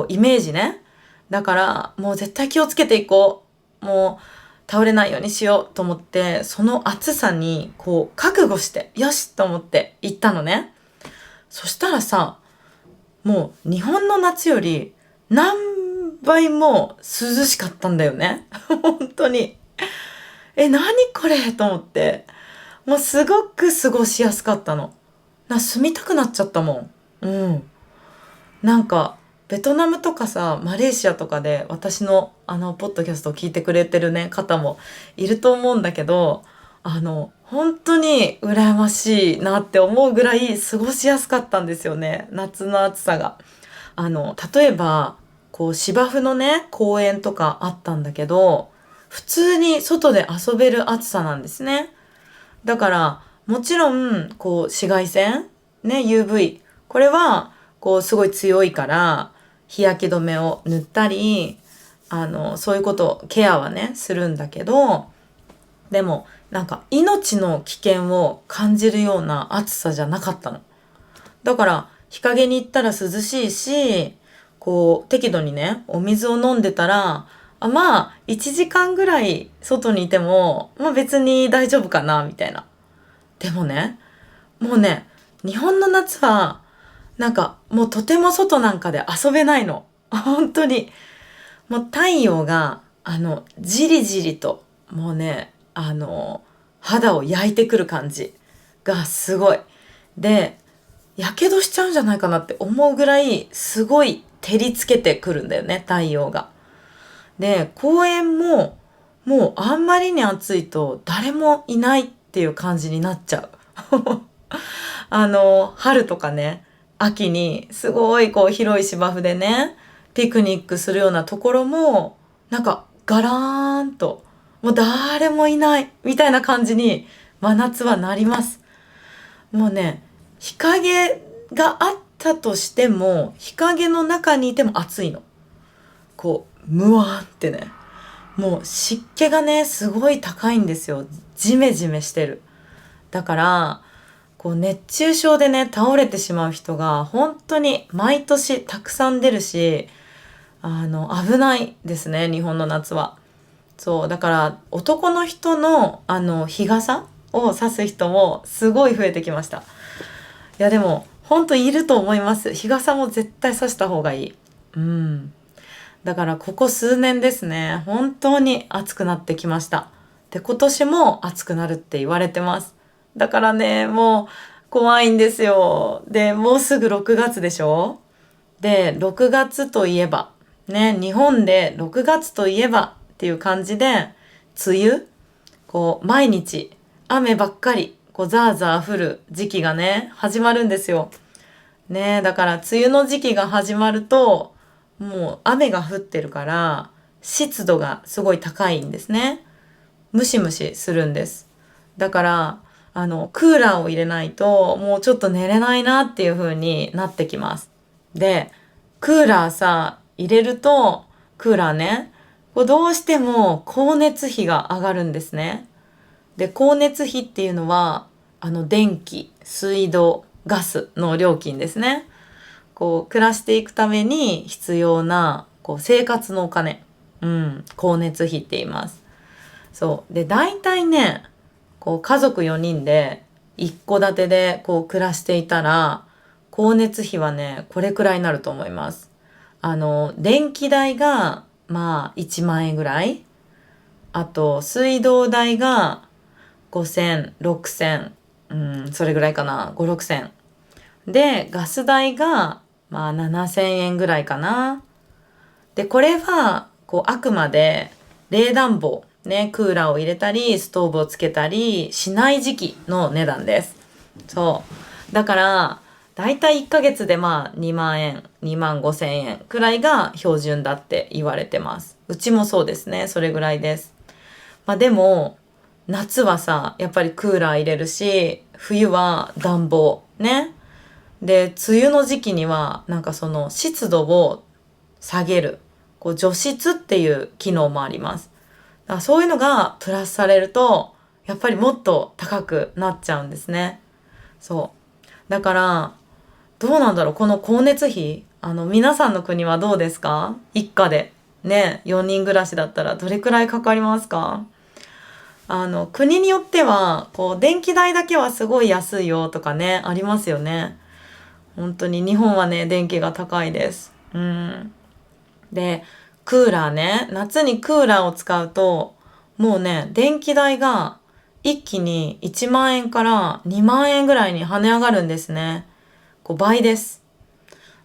イメージね。だから、もう絶対気をつけていこう。もう、倒れないようにしようと思って、その暑さに、覚悟して、よしと思って行ったのね。そしたらさ、もう日本の夏より何倍も涼しかったんだよね。本当に。何これと思って。もうすごく過ごしやすかったの。住みたくなっちゃったもん。なんか、ベトナムとかさ、マレーシアとかで私のポッドキャストを聞いてくれてるね、方もいると思うんだけど、本当に羨ましいなって思うぐらい過ごしやすかったんですよね。夏の暑さが。例えば、芝生のね、公園とかあったんだけど、普通に外で遊べる暑さなんですね。だから、もちろん、紫外線、ね、UV、これは、すごい強いから、日焼け止めを塗ったり、そういうこと、ケアはね、するんだけど、でも、なんか、命の危険を感じるような暑さじゃなかったの。だから、日陰に行ったら涼しいし、適度にね、お水を飲んでたら、まあ、1時間ぐらい外にいても、まあ別に大丈夫かな、みたいな。でもね、もうね、日本の夏は、なんか、もうとても外なんかで遊べないの。本当に。もう太陽が、じりじりと、もうね、肌を焼いてくる感じがすごい。で、やけどしちゃうんじゃないかなって思うぐらい、すごい照りつけてくるんだよね、太陽が。で、公園も、もうあんまりに暑いと誰もいないっていう感じになっちゃう。春とかね、秋にすごい広い芝生でね、ピクニックするようなところも、なんかガラーンと、もう誰もいないみたいな感じに真夏はなります。もうね、日陰があったとしても、日陰の中にいても暑いの。むわーってね。もう湿気がね、すごい高いんですよ。ジメジメしてる。だから、熱中症でね、倒れてしまう人が本当に毎年たくさん出るし、危ないですね、日本の夏は。そう、だから男の人の日傘を差す人もすごい増えてきました。いやでも、本当いると思います。日傘も絶対差した方がいい。だからここ数年ですね、本当に暑くなってきました。で、今年も暑くなるって言われてます。だからね、もう怖いんですよ。で、もうすぐ6月でしょ？で、6月といえば、ね、日本で6月といえばっていう感じで、梅雨毎日雨ばっかり、ザーザー降る時期がね、始まるんですよ。ね、だから梅雨の時期が始まると、もう雨が降ってるから、湿度がすごい高いんですね。ムシムシするんです。だから、クーラーを入れないと、もうちょっと寝れないなっていう風になってきます。で、クーラーさ、入れると、クーラーね、どうしても光熱費が上がるんですね。で、光熱費っていうのは、電気、水道、ガスの料金ですね。暮らしていくために必要な、生活のお金。光熱費って言います。そう。で、大体ね、家族4人で、一戸建てで暮らしていたら、光熱費はね、これくらいになると思います。電気代が、1万円ぐらい。あと、水道代が5000、6000、それぐらいかな。5、6000。で、ガス代が、7000円ぐらいかな。で、これは、あくまで、冷暖房、ね、クーラーを入れたり、ストーブをつけたりしない時期の値段です。そう。だから、だいたい1ヶ月で2万円、2万5千円くらいが標準だって言われてます。うちもそうですね。それぐらいです。でも、夏はさ、やっぱりクーラー入れるし、冬は暖房、ね。で、梅雨の時期には、その湿度を下げる、除湿っていう機能もあります。だからそういうのがプラスされると、やっぱりもっと高くなっちゃうんですね。そう。だから、どうなんだろうこの光熱費。皆さんの国はどうですか？一家で。ね、4人暮らしだったらどれくらいかかりますか？国によっては、電気代だけはすごい安いよとかね、ありますよね。本当に日本はね、電気が高いです。で、クーラーね、夏にクーラーを使うと、もうね、電気代が一気に1万円から2万円ぐらいに跳ね上がるんですね。倍です。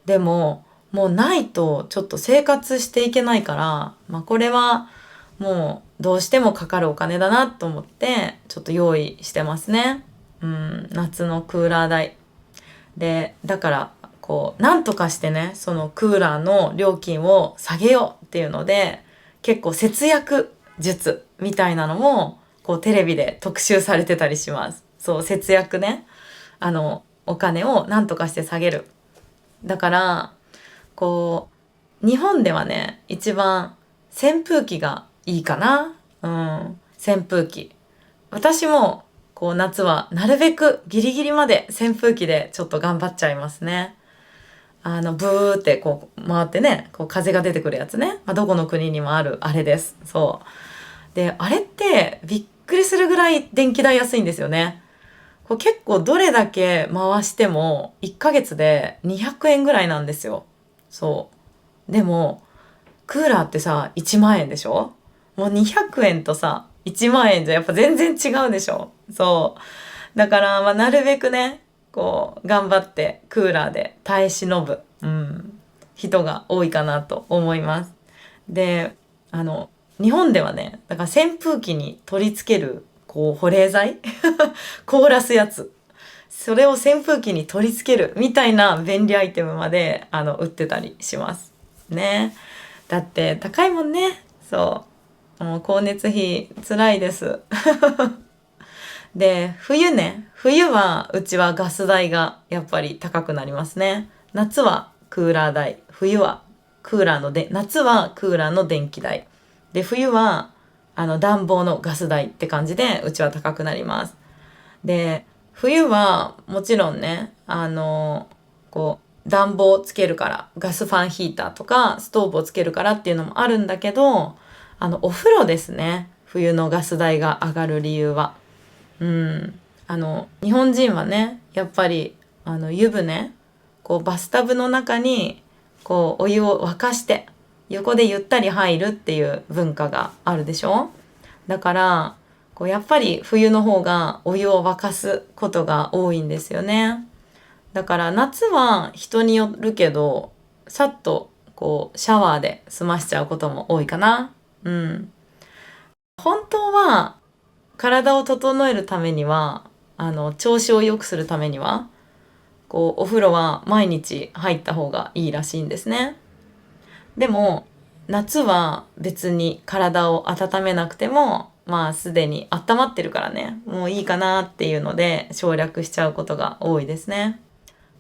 でも、もうないとちょっと生活していけないから、これはもうどうしてもかかるお金だなと思って、ちょっと用意してますね。夏のクーラー代。で、だから、なんとかしてね、そのクーラーの料金を下げようっていうので、結構節約術みたいなのも、テレビで特集されてたりします。そう、節約ね。お金をなんとかして下げる。だから、日本ではね、一番扇風機がいいかな。扇風機。私も、夏はなるべくギリギリまで扇風機でちょっと頑張っちゃいますね。ブーって回ってね、風が出てくるやつね。どこの国にもあるあれです。そう。で、あれってびっくりするぐらい電気代安いんですよね。結構どれだけ回しても1ヶ月で200円ぐらいなんですよ。そう。でも、クーラーってさ、1万円でしょ？もう200円とさ、1万円じゃやっぱ全然違うでしょ？そう。だから、なるべくね、頑張ってクーラーで耐え忍ぶ、人が多いかなと思います。で、日本ではね、だから扇風機に取り付ける、保冷剤凍らすやつ。それを扇風機に取り付けるみたいな便利アイテムまで、売ってたりします。ね。だって高いもんね。そう。もう光熱費辛いです。で、冬はうちはガス代がやっぱり高くなりますね。夏はクーラー代。冬は夏はクーラーの電気代。で、冬は暖房のガス代って感じでうちは高くなります。で、冬はもちろんね、暖房をつけるから、ガスファンヒーターとかストーブをつけるからっていうのもあるんだけど、お風呂ですね。冬のガス代が上がる理由は。日本人はね、やっぱり、湯船、バスタブの中に、お湯を沸かして、横でゆったり入るっていう文化があるでしょ？だから、やっぱり冬の方がお湯を沸かすことが多いんですよね。だから夏は人によるけど、さっとシャワーで済ましちゃうことも多いかな。本当は体を整えるためには、調子を良くするためには、お風呂は毎日入った方がいいらしいんですね。でも、夏は別に体を温めなくても、すでに温まってるからね、もういいかなっていうので省略しちゃうことが多いですね。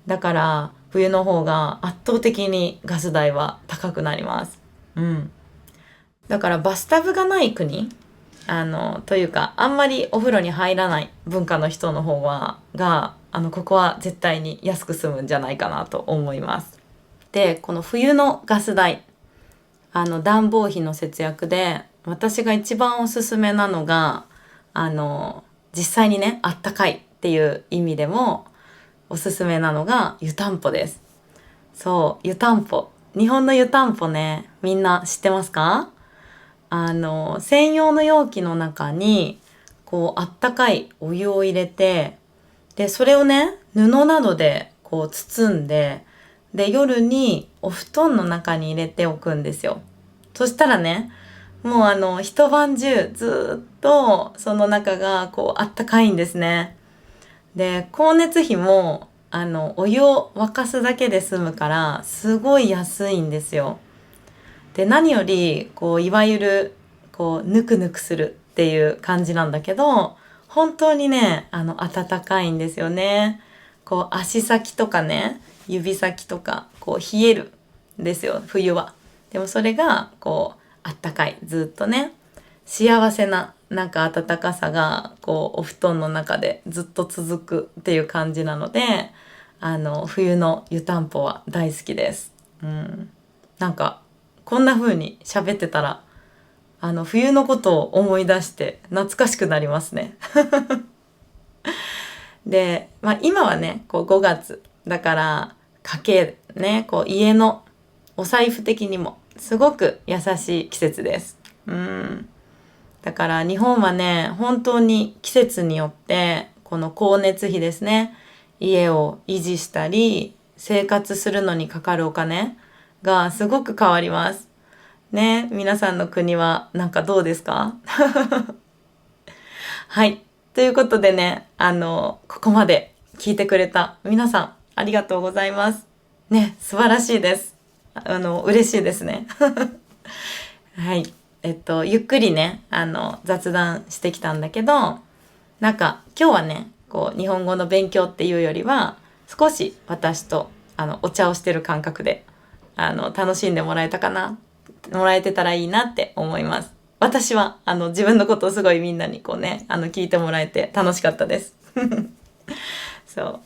だから、冬の方が圧倒的にガス代は高くなります。だからバスタブがない国というかあんまりお風呂に入らない文化の人の方がここは絶対に安く済むんじゃないかなと思います。で、この冬のガス代、暖房費の節約で私が一番おすすめなのが実際にねあったかいっていう意味でもおすすめなのが湯たんぽです。そう、湯たんぽ、日本の湯たんぽね、みんな知ってますか？専用の容器の中にこうあったかいお湯を入れて、でそれをね布などでこう包んで、で夜にお布団の中に入れておくんですよ。そしたらね、もう一晩中ずっとその中がこうあったかいんですね。で光熱費もお湯を沸かすだけで済むからすごい安いんですよ。で何よりこういわゆるこうぬくぬくするっていう感じなんだけど、本当にね暖かいんですよね。こう足先とかね指先とかこう冷えるんですよ、冬は。でもそれがこうあったかい、ずっとね幸せななんか暖かさがこうお布団の中でずっと続くっていう感じなので、冬の湯たんぽは大好きです。なんかこんな風に喋ってたら冬のことを思い出して懐かしくなりますね。で、今はねこう5月だから家計ねこう家のお財布的にもすごく優しい季節です。だから日本はね本当に季節によってこの光熱費ですね、家を維持したり生活するのにかかるお金がすごく変わりますね。皆さんの国はなんかどうですか？はい。ということでね、ここまで聞いてくれた皆さんありがとうございます。ね、素晴らしいです。嬉しいですね。はい。ゆっくりね、雑談してきたんだけど、なんか今日はね、こう日本語の勉強っていうよりは、少し私とお茶をしてる感覚で、楽しんでもらえてたらいいなって思います。私は自分のことをすごいみんなにこうね聞いてもらえて楽しかったです。そ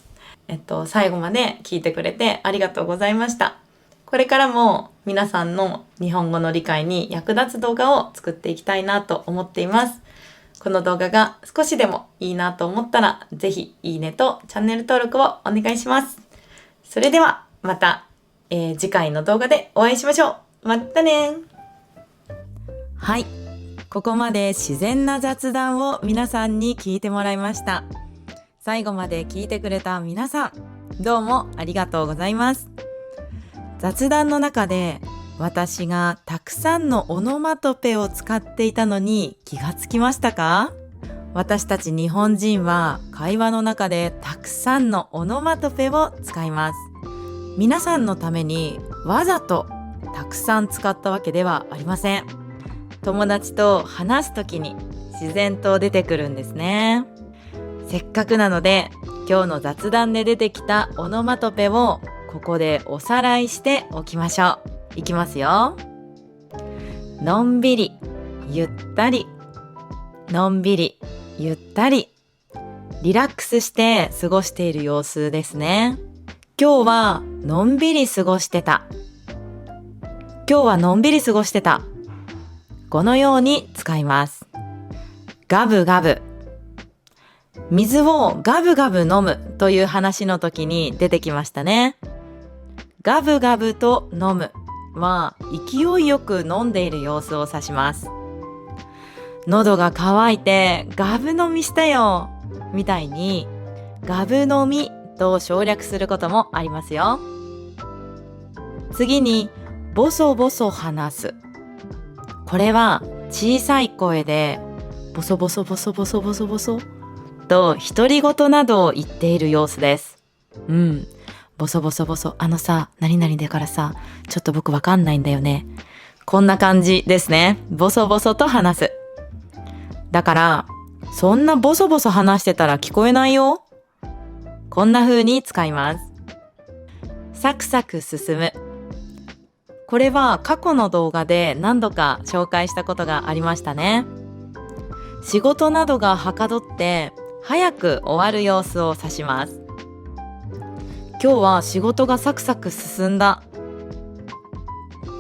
う、最後まで聞いてくれてありがとうございました。これからも皆さんの日本語の理解に役立つ動画を作っていきたいなと思っています。この動画が少しでもいいなと思ったらぜひいいねとチャンネル登録をお願いします。それではまた、次回の動画でお会いしましょう。またね。はい、ここまで自然な雑談を皆さんに聞いてもらいました。最後まで聞いてくれた皆さん、どうもありがとうございます。雑談の中で私がたくさんのオノマトペを使っていたのに気がつきましたか？私たち日本人は会話の中でたくさんのオノマトペを使います。皆さんのためにわざとたくさん使ったわけではありません。友達と話すときに自然と出てくるんですね。せっかくなので今日の雑談で出てきたオノマトペをここでおさらいしておきましょう。いきますよ。のんびり、ゆったり、のんびり、ゆったり、リラックスして過ごしている様子ですね。今日はのんびり過ごしてた。今日はのんびり過ごしてた。このように使います。ガブガブ。水をガブガブ飲むという話の時に出てきましたね。ガブガブと飲むは勢いよく飲んでいる様子を指します。喉が渇いてガブ飲みしたよみたいにガブ飲みと省略することもありますよ。次にボソボソ話す。これは小さい声でボソボソボソボソボソボソと独り言などを言っている様子です。ボソボソボソ、何々だからさ、ちょっと僕わかんないんだよね。こんな感じですね。ボソボソと話す。だから、そんなボソボソ話してたら聞こえないよ。こんな風に使います。サクサク進む。これは過去の動画で何度か紹介したことがありましたね。仕事などがはかどって早く終わる様子を指します。今日は仕事がサクサク進んだ。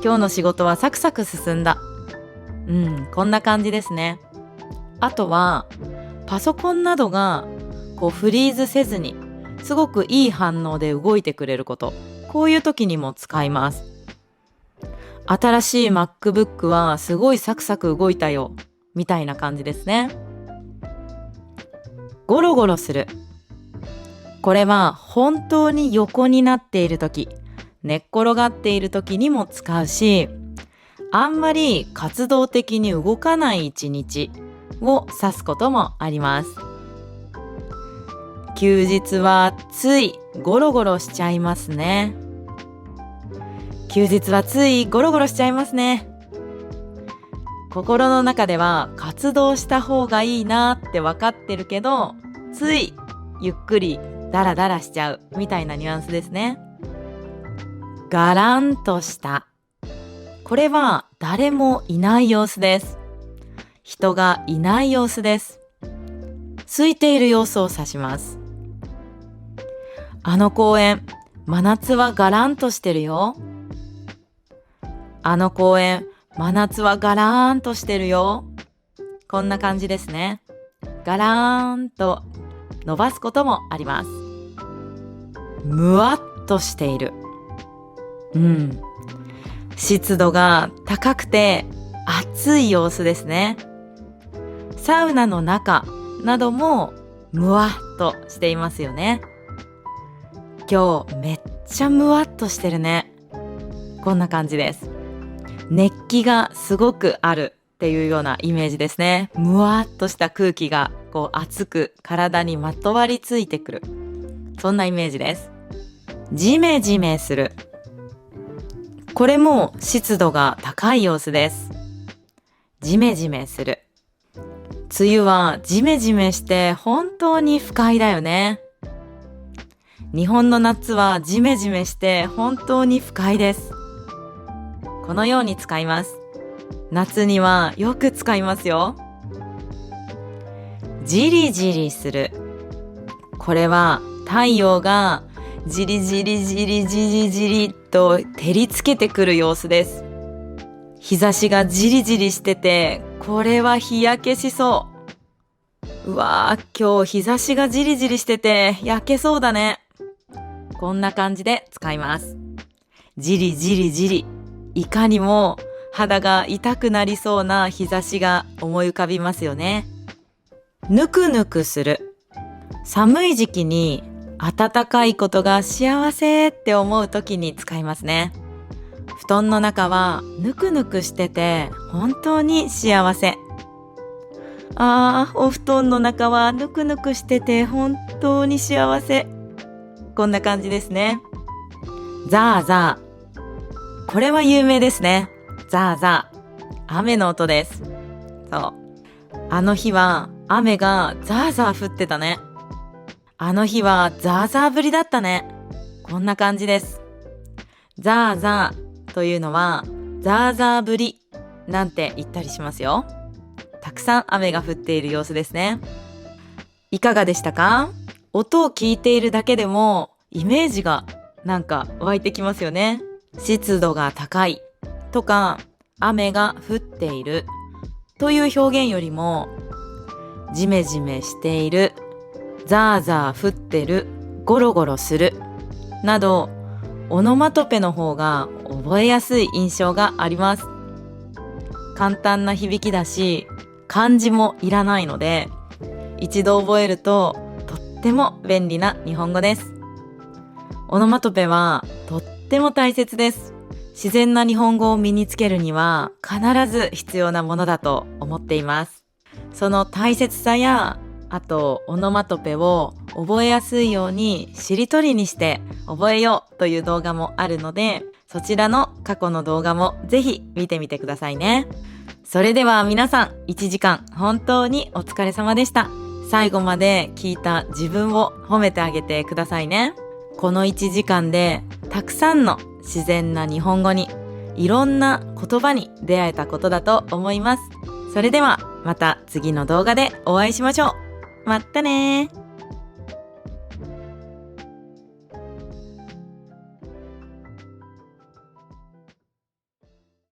今日の仕事はサクサク進んだ。こんな感じですね。あとはパソコンなどがフリーズせずにすごくいい反応で動いてくれること、こういう時にも使います。新しい MacBook はすごいサクサク動いたよみたいな感じですね。ゴロゴロする。これは本当に横になっている時、寝っ転がっている時にも使うし、あんまり活動的に動かない一日を指すこともあります。休日はついゴロゴロしちゃいますね。休日はついゴロゴロしちゃいますね。心の中では活動した方がいいなって分かってるけど、ついゆっくりダラダラしちゃうみたいなニュアンスですね。ガランとした。これは誰もいない様子です。人がいない様子です。空いている様子を指します。あの公園、真夏はガランとしてるよ。あの公園、真夏はガラーンとしてるよ。こんな感じですね。ガラーンと伸ばすこともあります。むわっとしている。湿度が高くて暑い様子ですね。サウナの中などもむわっとしていますよね。今日めっちゃむわっとしてるね。こんな感じです。熱気がすごくあるっていうようなイメージですね。むわっとした空気が熱く体にまとわりついてくる。そんなイメージです。ジメジメする。これも湿度が高い様子です。ジメジメする。梅雨はジメジメして本当に不快だよね。日本の夏はジメジメして本当に不快です。このように使います。夏にはよく使いますよ。じりじりする。これは太陽がじりじりじりじりじりと照りつけてくる様子です。日差しがじりじりしてて、これは日焼けしそう。うわー、今日日差しがじりじりしてて焼けそうだね。こんな感じで使います。じりじりじり。いかにも肌が痛くなりそうな日差しが思い浮かびますよね。ぬくぬくする。寒い時期に暖かいことが幸せって思う時に使いますね。布団の中はぬくぬくしてて本当に幸せ。お布団の中はぬくぬくしてて本当に幸せ。こんな感じですね。ザーザー。これは有名ですね。ザーザー。雨の音です。そう。あの日は雨がザーザー降ってたね。あの日はザーザー降りだったね。こんな感じです。ザーザーというのはザーザー降りなんて言ったりしますよ。たくさん雨が降っている様子ですね。いかがでしたか？音を聞いているだけでもイメージがなんか湧いてきますよね。湿度が高いとか雨が降っているという表現よりもジメジメしている、ザーザー降ってる、ゴロゴロするなどオノマトペの方が覚えやすい印象があります。簡単な響きだし漢字もいらないので一度覚えるととっても便利な日本語です。オノマトペはとっても大切です。自然な日本語を身につけるには必ず必要なものだと思っています。その大切さやあとオノマトペを覚えやすいようにしりとりにして覚えようという動画もあるので、そちらの過去の動画もぜひ見てみてくださいね。それでは皆さん1時間本当にお疲れ様でした。最後まで聞いた自分を褒めてあげてくださいね。この1時間でたくさんの自然な日本語にいろんな言葉に出会えたことだと思います。それではまた次の動画でお会いしましょう。まったねー。